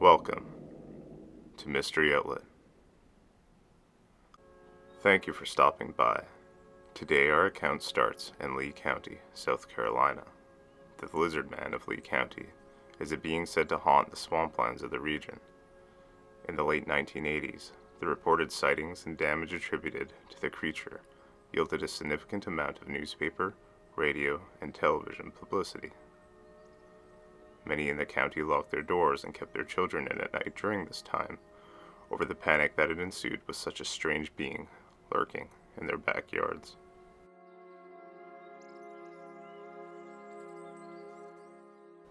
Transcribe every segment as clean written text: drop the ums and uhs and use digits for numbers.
Welcome to Mystery Outlet. Thank you for stopping by. Today our account starts in Lee County, South Carolina. The Lizard Man of Lee County is a being said to haunt the swamplands of the region. In the late 1980s, the reported sightings and damage attributed to the creature yielded a significant amount of newspaper, radio, and television publicity. Many in the county locked their doors and kept their children in at night during this time, over the panic that had ensued with such a strange being lurking in their backyards.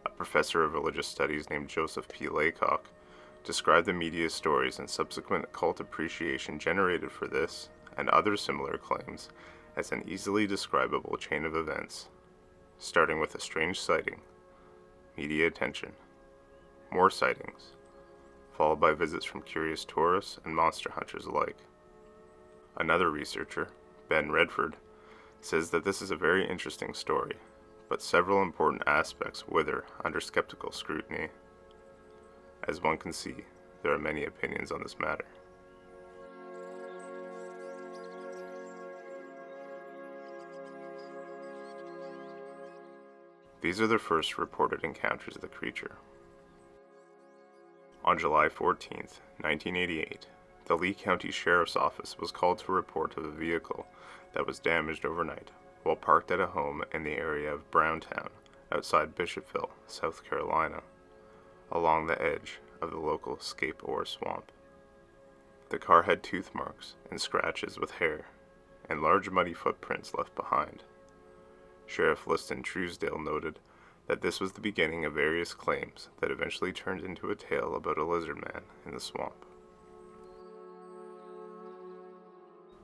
A professor of religious studies named Joseph P. Laycock described the media's stories and subsequent cult appreciation generated for this and other similar claims as an easily describable chain of events, starting with a strange sighting, media attention, more sightings, followed by visits from curious tourists and monster hunters alike. Another researcher, Ben Redford, says that this is a very interesting story, but several important aspects wither under skeptical scrutiny. As one can see, there are many opinions on this matter. These are the first reported encounters of the creature. On July 14, 1988, the Lee County Sheriff's Office was called to a report of a vehicle that was damaged overnight while parked at a home in the area of Browntown, outside Bishopville, South Carolina, along the edge of the local Scape Ore Swamp. The car had tooth marks and scratches with hair, and large muddy footprints left behind. Sheriff Liston Truesdale noted that this was the beginning of various claims that eventually turned into a tale about a lizard man in the swamp.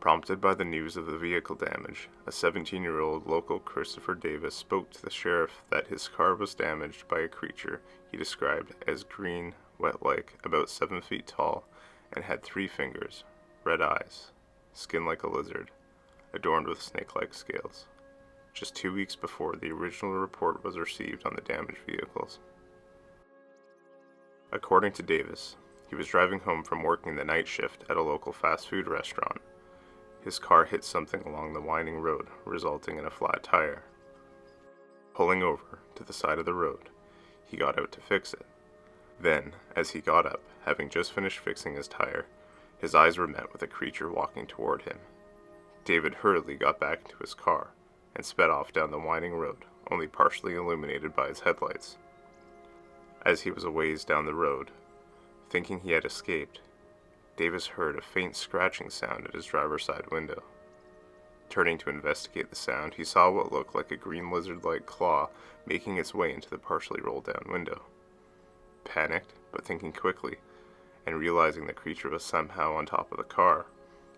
Prompted by the news of the vehicle damage, a 17-year-old local Christopher Davis spoke to the sheriff that his car was damaged by a creature he described as green, wet-like, about 7 feet tall, and had 3 fingers, red eyes, skin like a lizard, adorned with snake-like scales. Just 2 weeks before the original report was received on the damaged vehicles. According to Davis, he was driving home from working the night shift at a local fast food restaurant. His car hit something along the winding road, resulting in a flat tire. Pulling over to the side of the road, he got out to fix it. Then, as he got up, having just finished fixing his tire, his eyes were met with a creature walking toward him. David hurriedly got back into his car and sped off down the winding road, only partially illuminated by his headlights. As he was a ways down the road, thinking he had escaped, Davis heard a faint scratching sound at his driver's side window. Turning to investigate the sound, he saw what looked like a green lizard-like claw making its way into the partially rolled-down window. Panicked, but thinking quickly, and realizing the creature was somehow on top of the car,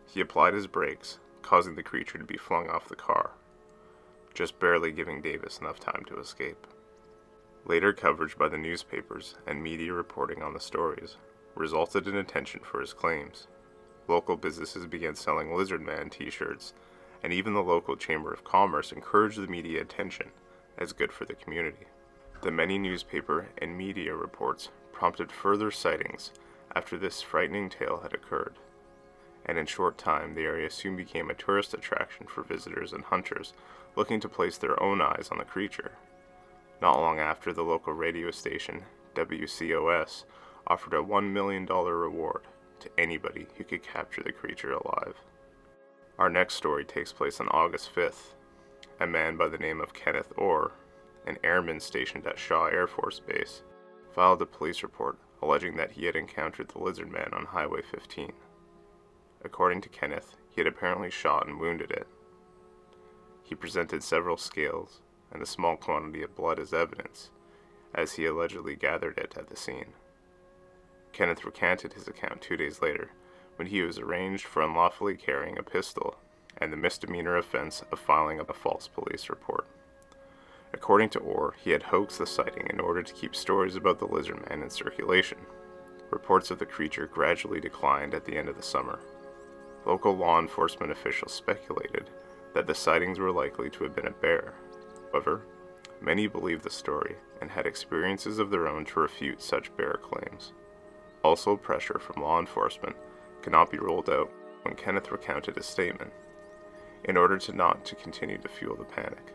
he applied his brakes, causing the creature to be flung off the car, just barely giving Davis enough time to escape. Later coverage by the newspapers and media reporting on the stories resulted in attention for his claims. Local businesses began selling Lizard Man t-shirts, and even the local Chamber of Commerce encouraged the media attention as good for the community. The many newspaper and media reports prompted further sightings after this frightening tale had occurred, and in short time the area soon became a tourist attraction for visitors and hunters looking to place their own eyes on the creature. Not long after, the local radio station, WCOS, offered a $1 million reward to anybody who could capture the creature alive. Our next story takes place on August 5th. A man by the name of Kenneth Orr, an airman stationed at Shaw Air Force Base, filed a police report alleging that he had encountered the Lizard Man on Highway 15. According to Kenneth, he had apparently shot and wounded it. He presented several scales and a small quantity of blood as evidence, as he allegedly gathered it at the scene. Kenneth recanted his account 2 days later, when he was arraigned for unlawfully carrying a pistol and the misdemeanor offense of filing a false police report. According to Orr, he had hoaxed the sighting in order to keep stories about the Lizard Man in circulation. Reports of the creature gradually declined at the end of the summer. Local law enforcement officials speculated that the sightings were likely to have been a bear. However, many believed the story and had experiences of their own to refute such bear claims. Also, pressure from law enforcement cannot be ruled out when Kenneth recounted his statement, in order not to continue to fuel the panic.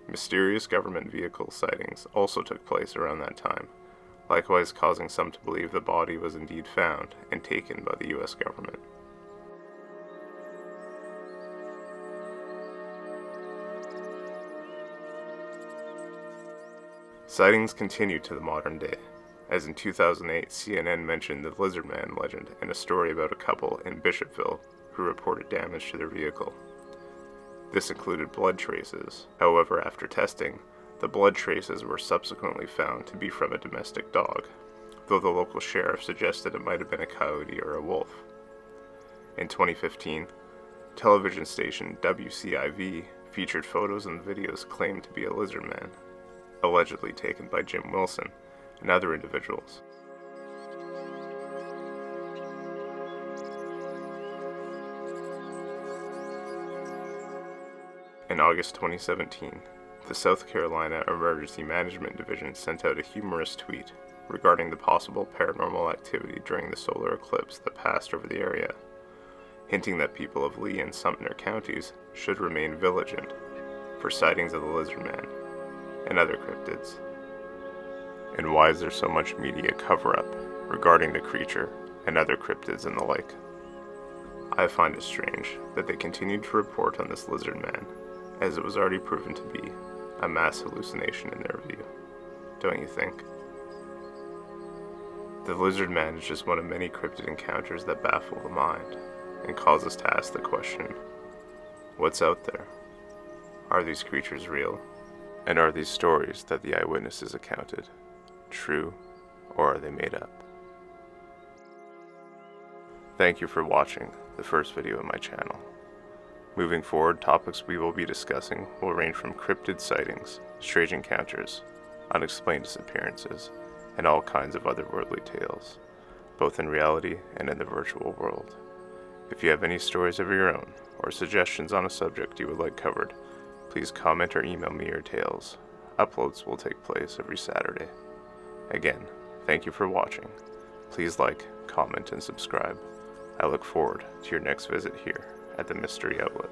Mysterious government vehicle sightings also took place around that time, likewise causing some to believe the body was indeed found and taken by the US government. Sightings continue to the modern day, as in 2008 CNN mentioned the Lizard Man legend in a story about a couple in Bishopville who reported damage to their vehicle. This included blood traces. However, after testing, the blood traces were subsequently found to be from a domestic dog, though the local sheriff suggested it might have been a coyote or a wolf. In 2015, television station WCIV featured photos and videos claimed to be a lizard man, allegedly taken by Jim Wilson and other individuals. In August 2017, the South Carolina Emergency Management Division sent out a humorous tweet regarding the possible paranormal activity during the solar eclipse that passed over the area, hinting that people of Lee and Sumter counties should remain vigilant for sightings of the Lizard Man and other cryptids. And why is there so much media cover-up regarding the creature and other cryptids and the like? I find it strange that they continued to report on this Lizard Man, as it was already proven to be a mass hallucination in their view. Don't you think? The Lizard Man is just one of many cryptid encounters that baffle the mind and cause us to ask the question, what's out there? Are these creatures real? And are these stories that the eyewitnesses accounted true, or are they made up? Thank you for watching the first video of my channel. Moving forward, topics we will be discussing will range from cryptid sightings, strange encounters, unexplained disappearances, and all kinds of otherworldly tales, both in reality and in the virtual world. If you have any stories of your own, or suggestions on a subject you would like covered, please comment or email me your tales. Uploads will take place every Saturday. Again, thank you for watching. Please like, comment, and subscribe. I look forward to your next visit here at the Mystery Outlet.